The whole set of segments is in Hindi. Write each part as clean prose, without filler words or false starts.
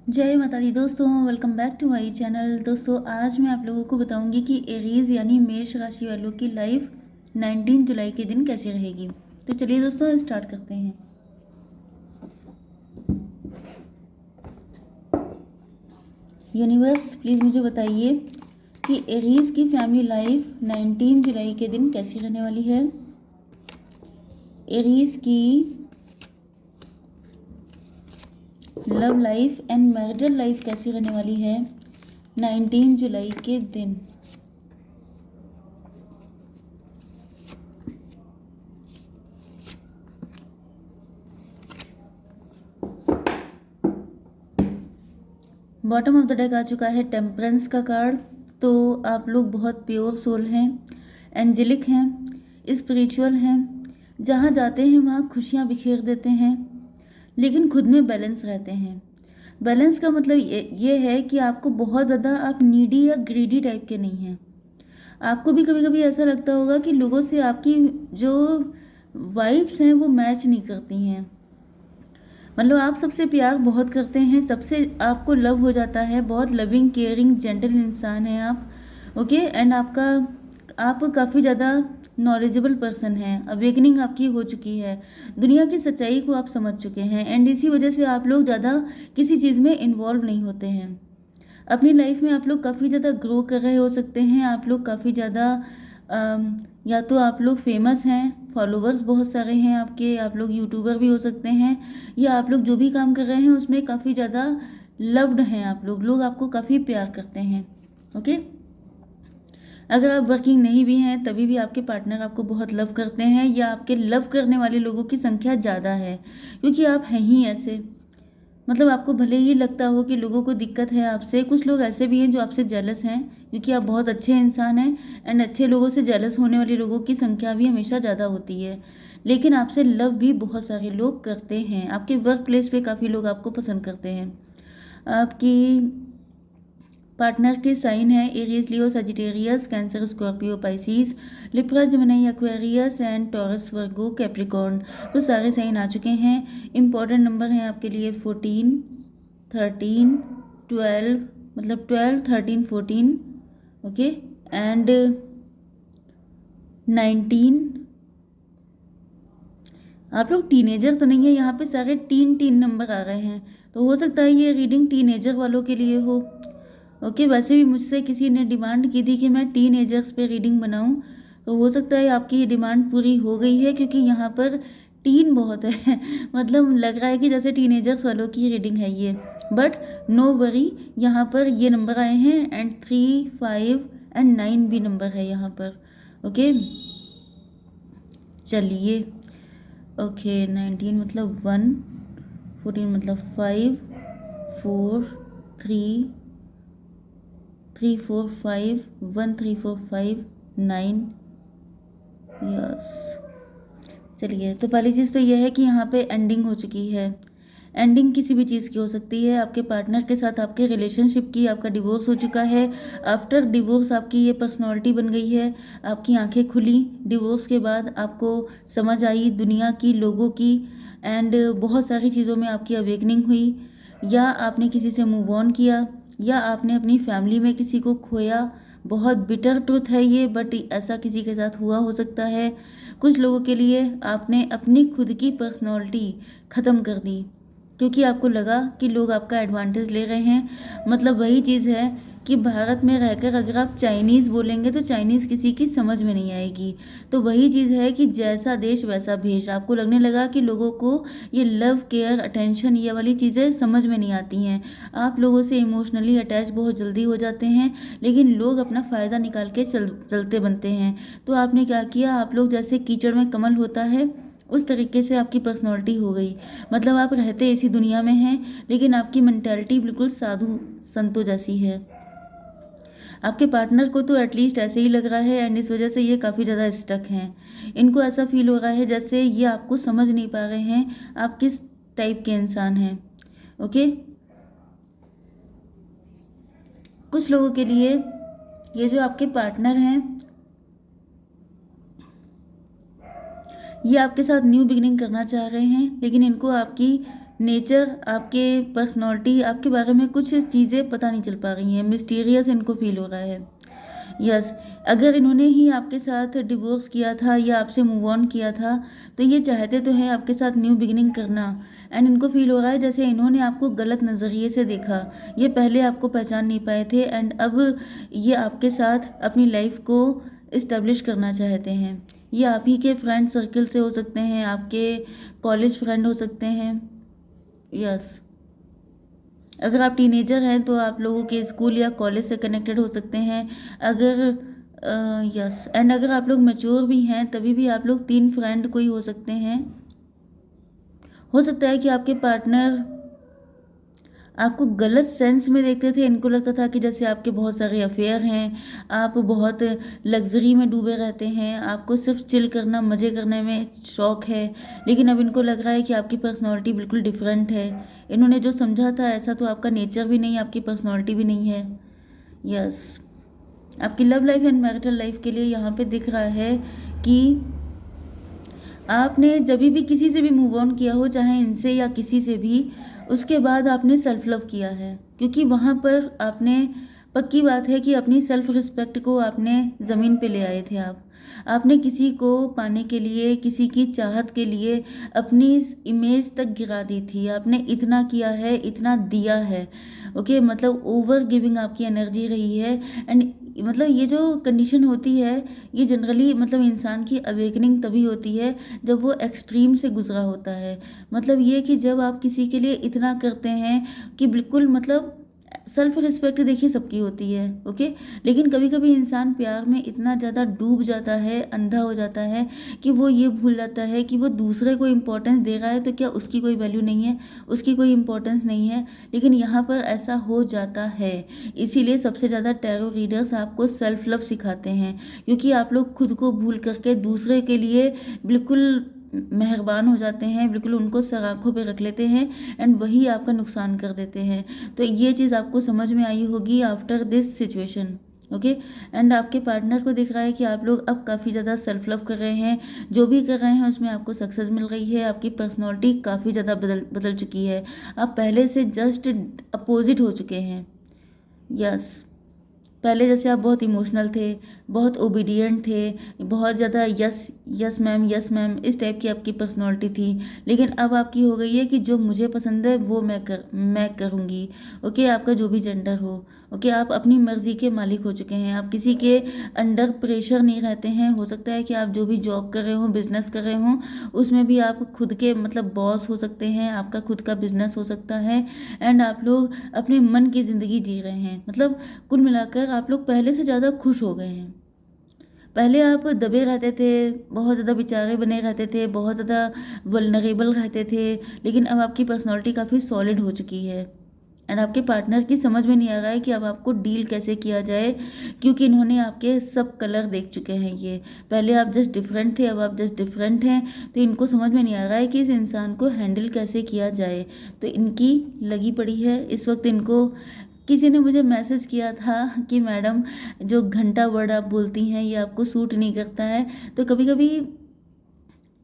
जय माता दी दोस्तों, welcome back to my channel. दोस्तों, आज मैं आप लोगों को बताऊंगी कि एरीज यानी मेष राशि वालों की लाइफ 19 जुलाई के दिन कैसी रहेगी। तो चलिए दोस्तों, स्टार्ट करते हैं। यूनिवर्स प्लीज़ मुझे बताइए कि एरीज की फैमिली लाइफ 19 जुलाई के दिन कैसी रहने वाली है। एरीज की love life and marital life कैसी रहने वाली है 19 जुलाई के दिन। बॉटम ऑफ द डेक आ चुका है टेम्परेंस का कार्ड। तो आप लोग बहुत प्योर सोल हैं, एंजेलिक हैं, स्पिरिचुअल हैं। जहाँ जाते हैं वहाँ खुशियाँ बिखेर देते हैं, लेकिन खुद में बैलेंस रहते हैं। बैलेंस का मतलब ये है कि आपको बहुत ज़्यादा आप नीडी या ग्रीडी टाइप के नहीं हैं। आपको भी कभी कभी ऐसा लगता होगा कि लोगों से आपकी जो वाइब्स हैं वो मैच नहीं करती हैं। मतलब आप सबसे प्यार बहुत करते हैं, सबसे आपको लव हो जाता है, बहुत लविंग केयरिंग जेंटल इंसान हैं आप। ओके, एंड आप काफ़ी ज़्यादा नॉलेजेबल पर्सन हैं। अवेकनिंग आपकी हो चुकी है, दुनिया की सच्चाई को आप समझ चुके हैं, एंड इसी वजह से आप लोग ज़्यादा किसी चीज़ में इन्वॉल्व नहीं होते हैं। अपनी लाइफ में आप लोग काफ़ी ज़्यादा ग्रो कर रहे हो सकते हैं। आप लोग काफ़ी ज़्यादा या तो आप लोग फेमस हैं, फॉलोवर्स बहुत सारे हैं आपके, आप लोग यूट्यूबर भी हो सकते हैं, या आप लोग जो भी काम कर रहे हैं उसमें काफ़ी ज़्यादा लव्ड हैं। आप लोग आपको काफ़ी प्यार करते हैं। ओके, अगर आप वर्किंग नहीं भी हैं तभी भी आपके पार्टनर आपको बहुत लव करते हैं, या आपके लव करने वाले लोगों की संख्या ज़्यादा है, क्योंकि आप हैं ही ऐसे। मतलब आपको भले ही लगता हो कि लोगों को दिक्कत है आपसे, कुछ लोग ऐसे भी हैं जो आपसे जेलस हैं, क्योंकि आप बहुत अच्छे इंसान हैं, एंड अच्छे लोगों से जेलस होने वाले लोगों की संख्या भी हमेशा ज़्यादा होती है। लेकिन आपसे लव भी बहुत सारे लोग करते हैं। आपके वर्क प्लेस पे काफ़ी लोग आपको पसंद करते हैं। आपकी पार्टनर के साइन है Aries, Leo, Sagittarius, cancer, Scorpio, Pisces, Libra, Gemini, Aquarius and taurus, Virgo, Capricorn. तो सारे साइन आ चुके हैं। इम्पॉर्टेंट नंबर हैं आपके लिए 14, 13, 12, मतलब 12, 13, 14। Okay, and 19। आप लोग टीनेजर तो नहीं है, यहाँ पे सारे तीन नंबर आ रहे हैं, तो हो सकता है ये रीडिंग टीनेजर वालों के लिए हो। ओके, वैसे भी मुझसे किसी ने डिमांड की थी कि मैं टीन एजर्स पे रीडिंग बनाऊं, तो हो सकता है आपकी ये डिमांड पूरी हो गई है, क्योंकि यहाँ पर टीन बहुत है मतलब लग रहा है कि जैसे टीनेजर्स वालों की रीडिंग है ये। बट नो वरी, यहाँ पर ये नंबर आए हैं, एंड 3, 5 एंड 9 भी नंबर है यहाँ पर। ओके, चलिए। ओके, 19 मतलब 1, 14 मतलब 5, 4, 3, 3, 4, 5, 1, 3, 4, 5, 9। यस, चलिए। तो पहली चीज़ तो यह है कि यहाँ पे एंडिंग हो चुकी है। एंडिंग किसी भी चीज़ की हो सकती है। आपके पार्टनर के साथ आपके रिलेशनशिप की, आपका डिवोर्स हो चुका है। आफ्टर डिवोर्स आपकी ये पर्सनैलिटी बन गई है। आपकी आंखें खुली डिवोर्स के बाद, आपको समझ आई दुनिया की, लोगों की, एंड बहुत सारी चीज़ों में आपकी अवेकनिंग हुई। या आपने किसी से मूव ऑन किया, या आपने अपनी फैमिली में किसी को खोया। बहुत बिटर ट्रुथ है ये, बट ऐसा किसी के साथ हुआ हो सकता है। कुछ लोगों के लिए आपने अपनी खुद की पर्सनैलिटी ख़त्म कर दी, क्योंकि आपको लगा कि लोग आपका एडवांटेज ले रहे हैं। मतलब वही चीज़ है कि भारत में रहकर अगर आप चाइनीज़ बोलेंगे तो चाइनीज़ किसी की समझ में नहीं आएगी। तो वही चीज़ है कि जैसा देश वैसा भेष। आपको लगने लगा कि लोगों को ये लव केयर अटेंशन ये वाली चीज़ें समझ में नहीं आती हैं। आप लोगों से इमोशनली अटैच बहुत जल्दी हो जाते हैं, लेकिन लोग अपना फ़ायदा निकाल के चलते बनते हैं। तो आपने क्या किया, आप लोग जैसे कीचड़ में कमल होता है उस तरीके से आपकी पर्सनैलिटी हो गई। मतलब आप रहते इसी दुनिया में हैं, लेकिन आपकी मेंटालिटी बिल्कुल साधु संतों जैसी है। आपके पार्टनर को तो एटलीस्ट ऐसे ही लग रहा है, एंड इस वजह से ये काफ़ी ज़्यादा स्टक हैं। इनको ऐसा फील हो रहा है जैसे ये आपको समझ नहीं पा रहे हैं आप किस टाइप के इंसान हैं। ओके, कुछ लोगों के लिए ये जो आपके पार्टनर हैं, ये आपके साथ न्यू बिगिनिंग करना चाह रहे हैं, लेकिन इनको आपकी नेचर, आपके पर्सनैलिटी, आपके बारे में कुछ चीज़ें पता नहीं चल पा रही हैं, मिस्टीरियस इनको फील हो रहा है। यस, अगर इन्होंने ही आपके साथ डिवोर्स किया था या आपसे मूव ऑन किया था, तो ये चाहते तो हैं आपके साथ न्यू बिगिनिंग करना। एंड इनको फील हो रहा है जैसे इन्होंने आपको गलत नज़रिए से देखा, ये पहले आपको पहचान नहीं पाए थे एंड अब ये आपके साथ अपनी लाइफ को इस्टेब्लिश करना चाहते हैं। ये आप ही के फ्रेंड सर्कल से हो सकते हैं, आपके कॉलेज फ्रेंड हो सकते हैं। यस, अगर आप टीनेजर हैं तो आप लोगों के स्कूल या कॉलेज से कनेक्टेड हो सकते हैं। अगर यस, एंड अगर आप लोग मैच्योर भी हैं तभी भी आप लोग 3 फ्रेंड कोई हो सकते हैं। हो सकता है कि आपके पार्टनर आपको गलत सेंस में देखते थे, इनको लगता था कि जैसे आपके बहुत सारे अफेयर हैं, आप बहुत लग्जरी में डूबे रहते हैं, आपको सिर्फ चिल करना, मज़े करने में शौक है। लेकिन अब इनको लग रहा है कि आपकी पर्सनालिटी बिल्कुल डिफरेंट है। इन्होंने जो समझा था ऐसा तो आपका नेचर भी नहीं, आपकी पर्सनालिटी भी नहीं है। यस, आपकी love life and marital life के लिए यहाँ पे दिख रहा है कि आपने जब भी किसी से भी मूव ऑन किया हो, चाहे इनसे या किसी से भी, उसके बाद आपने सेल्फ लव किया है, क्योंकि वहाँ पर आपने, पक्की बात है कि अपनी सेल्फ रिस्पेक्ट को आपने ज़मीन पे ले आए थे। आपने किसी को पाने के लिए, किसी की चाहत के लिए अपनी इस इमेज तक गिरा दी थी। आपने इतना किया है, इतना दिया है। ओके, मतलब ओवर गिविंग आपकी एनर्जी रही है। एंड मतलब ये जो कंडीशन होती है, ये जनरली मतलब इंसान की अवेकनिंग तभी होती है जब वो एक्सट्रीम से गुजरा होता है। मतलब ये कि जब आप किसी के लिए इतना करते हैं कि बिल्कुल, मतलब सेल्फ रिस्पेक्ट देखिए सबकी होती है, ओके, लेकिन कभी कभी इंसान प्यार में इतना ज़्यादा डूब जाता है, अंधा हो जाता है कि वो ये भूल जाता है कि वो दूसरे को इम्पोर्टेंस दे रहा है तो क्या उसकी कोई वैल्यू नहीं है, उसकी कोई इम्पोर्टेंस नहीं है। लेकिन यहाँ पर ऐसा हो जाता है, इसीलिए सबसे ज़्यादा टैरो रीडर्स आपको सेल्फ लव सिखाते हैं, क्योंकि आप लोग खुद को भूल करके दूसरे के लिए बिल्कुल मेहरबान हो जाते हैं, बिल्कुल उनको सर आँखों पे रख लेते हैं एंड वही आपका नुकसान कर देते हैं। तो ये चीज़ आपको समझ में आई होगी after this situation, okay. And आपके पार्टनर को दिख रहा है कि आप लोग अब काफ़ी ज़्यादा सेल्फ लव कर रहे हैं, जो भी कर रहे हैं उसमें आपको सक्सेस मिल रही है, आपकी पर्सनैलिटी काफ़ी ज़्यादा बदल चुकी है, आप पहले से जस्ट अपोजिट हो चुके हैं। यस, पहले जैसे आप बहुत इमोशनल थे, बहुत ओबीडियंट थे, बहुत ज़्यादा yes yes ma'am, yes ma'am, इस टाइप की आपकी पर्सनालिटी थी। लेकिन अब आपकी हो गई है कि जो मुझे पसंद है वो मैं करूँगी। ओके, आपका जो भी जेंडर हो, ओके, आप अपनी मर्ज़ी के मालिक हो चुके हैं, आप किसी के अंडर प्रेशर नहीं रहते हैं। हो सकता है कि आप जो भी जॉब कर रहे हो, बिजनेस कर रहे हो, उसमें भी आप खुद के मतलब बॉस हो सकते हैं, आपका खुद का बिजनेस हो सकता है। एंड आप लोग अपने मन की ज़िंदगी जी रहे हैं। मतलब कुल मिलाकर आप लोग पहले से ज़्यादा खुश हो गए हैं। पहले आप दबे रहते थे, बहुत ज़्यादा बेचारे बने रहते थे, बहुत ज़्यादा वल्नरेबल रहते थे, लेकिन अब आपकी पर्सनालिटी काफ़ी सॉलिड हो चुकी है। एंड आपके पार्टनर की समझ में नहीं आ रहा है कि अब आपको डील कैसे किया जाए, क्योंकि इन्होंने आपके सब कलर देख चुके हैं। ये पहले आप जस्ट डिफरेंट थे, अब आप जस्ट डिफरेंट हैं, तो इनको समझ में नहीं आ रहा है कि इस इंसान को हैंडल कैसे किया जाए। तो इनकी लगी पड़ी है इस वक्त। इनको किसी ने मुझे मैसेज किया था कि मैडम, जो घंटा वर्ड आप बोलती हैं ये आपको सूट नहीं करता है। तो कभी कभी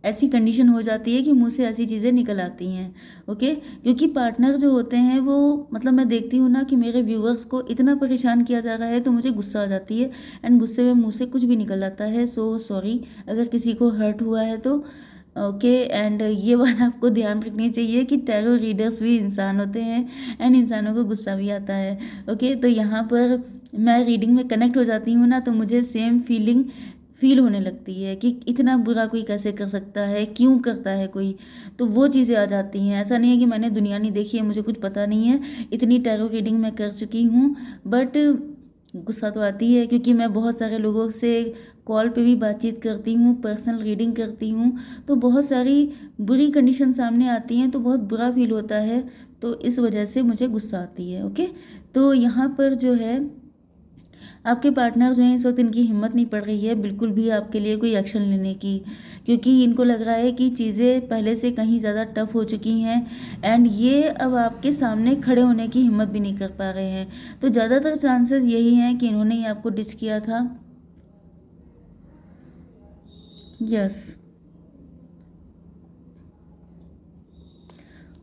ऐसी कंडीशन हो जाती है कि मुंह से ऐसी चीज़ें निकल आती हैं, ओके, क्योंकि पार्टनर जो होते हैं वो, मतलब मैं देखती हूँ ना कि मेरे व्यूअर्स को इतना परेशान किया जा रहा है तो मुझे गुस्सा आ जाती है एंड गुस्से में मुंह से कुछ भी निकल आता है। सो सॉरी अगर किसी को हर्ट हुआ है तो, ओके। एंड ये बात आपको ध्यान रखनी चाहिए कि टैरो रीडर्स भी इंसान होते हैं एंड इंसानों को गुस्सा भी आता है, ओके। तो यहाँ पर मैं रीडिंग में कनेक्ट हो जाती हूँ ना, तो मुझे सेम फीलिंग फील होने लगती है कि इतना बुरा कोई कैसे कर सकता है, क्यों करता है कोई। तो वो चीज़ें आ जाती हैं। ऐसा नहीं है कि मैंने दुनिया नहीं देखी है, मुझे कुछ पता नहीं है, इतनी टैरो रीडिंग मैं कर चुकी हूँ, बट गुस्सा तो आती है, क्योंकि मैं बहुत सारे लोगों से कॉल पे भी बातचीत करती हूँ, पर्सनल रीडिंग करती हूँ, तो बहुत सारी बुरी कंडीशन सामने आती हैं, तो बहुत बुरा फील होता है, तो इस वजह से मुझे गुस्सा आती है, ओके। तो यहाँ पर जो है आपके पार्टनर जो हैं इस वक्त, इनकी हिम्मत नहीं पड़ रही है बिल्कुल भी आपके लिए कोई एक्शन लेने की, क्योंकि इनको लग रहा है कि चीज़ें पहले से कहीं ज़्यादा टफ हो चुकी हैं एंड ये अब आपके सामने खड़े होने की हिम्मत भी नहीं कर पा रहे हैं। तो ज़्यादातर चांसेस यही हैं कि इन्होंने ही आपको डिच किया था। यस,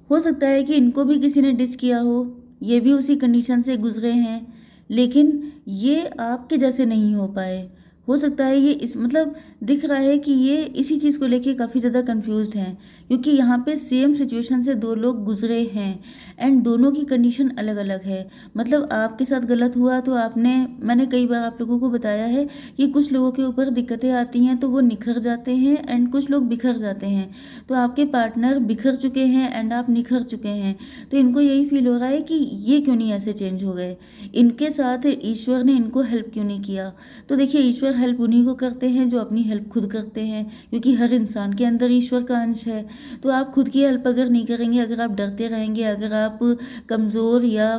हो सकता है कि इनको भी किसी ने डिच किया हो, ये भी उसी कंडीशन से गुजरे हैं, लेकिन ये आपके जैसे नहीं हो पाए। हो सकता है ये इस मतलब दिख रहा है कि ये इसी चीज़ को लेके काफ़ी ज़्यादा कंफ्यूज्ड हैं, क्योंकि यहाँ पे सेम सिचुएशन से 2 लोग गुजरे हैं एंड दोनों की कंडीशन अलग-अलग है। मतलब आपके साथ गलत हुआ तो मैंने कई बार आप लोगों को बताया है कि कुछ लोगों के ऊपर दिक्कतें आती हैं तो वो निखर जाते हैं एंड कुछ लोग बिखर जाते हैं। तो आपके पार्टनर बिखर चुके हैं एंड आप निखर चुके हैं, तो इनको यही फील हो रहा है कि ये क्यों नहीं ऐसे चेंज हो गए, इनके साथ ईश्वर ने इनको हेल्प क्यों नहीं किया। तो देखिए, ईश्वर हेल्प उन्हीं को करते हैं जो अपनी हेल्प खुद करते हैं, क्योंकि हर इंसान के अंदर ईश्वर का अंश है। तो आप खुद की हेल्प अगर नहीं करेंगे, अगर आप डरते रहेंगे, अगर आप कमज़ोर या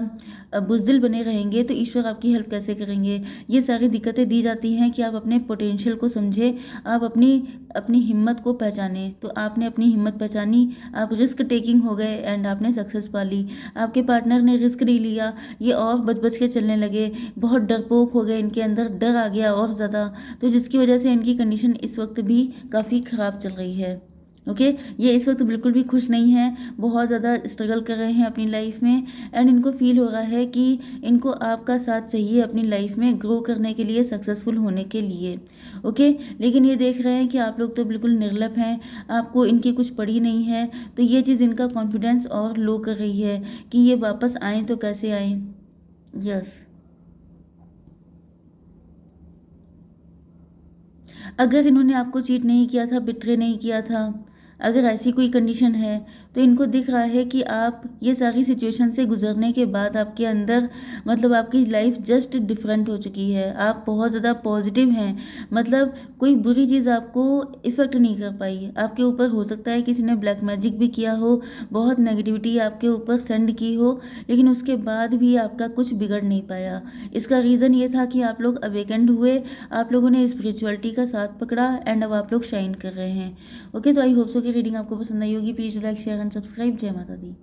बुज़दिल बने रहेंगे, तो ईश्वर आपकी हेल्प कैसे करेंगे। ये सारी दिक्कतें दी जाती हैं कि आप अपने पोटेंशियल को समझें, आप अपनी अपनी हिम्मत को पहचानें। तो आपने अपनी हिम्मत पहचानी, आप रिस्क टेकिंग हो गए एंड आपने सक्सेस पा ली। आपके पार्टनर ने रिस्क नहीं लिया, ये और बच-बच के चलने लगे, बहुत डरपोक हो गए, इनके अंदर डर आ गया और ज़्यादा, तो जिसकी वजह से इनकी कंडीशन इस वक्त भी काफ़ी ख़राब चल रही है। ओके, ये इस वक्त बिल्कुल भी खुश नहीं हैं, बहुत ज़्यादा स्ट्रगल कर रहे हैं अपनी लाइफ में एंड इनको फील हो रहा है कि इनको आपका साथ चाहिए अपनी लाइफ में ग्रो करने के लिए, सक्सेसफुल होने के लिए। ओके, लेकिन ये देख रहे हैं कि आप लोग तो बिल्कुल निर्लप हैं, आपको इनकी कुछ पड़ी नहीं है, तो ये चीज़ इनका कॉन्फिडेंस और लो कर रही है कि ये वापस आएँ तो कैसे आएँ। यस, अगर इन्होंने आपको चीट नहीं किया था, बिट्रे नहीं किया था, अगर ऐसी कोई कंडीशन है, तो इनको दिख रहा है कि आप ये सारी सिचुएशन से गुज़रने के बाद आपके अंदर मतलब आपकी लाइफ जस्ट डिफरेंट हो चुकी है। आप बहुत ज़्यादा पॉजिटिव हैं, मतलब कोई बुरी चीज़ आपको इफ़ेक्ट नहीं कर पाई। आपके ऊपर हो सकता है किसी ने ब्लैक मैजिक भी किया हो, बहुत नेगेटिविटी आपके ऊपर सेंड की हो, लेकिन उसके बाद भी आपका कुछ बिगड़ नहीं पाया। इसका रीज़न ये था कि आप लोग अवेकेंड हुए, आप लोगों ने स्पिरिचुअलिटी का साथ पकड़ा एंड अब आप लोग शाइन कर रहे हैं। ओके, तो आई होप सो कि रीडिंग आपको पसंद आई होगी। Please like share and subscribe. जय माता दी।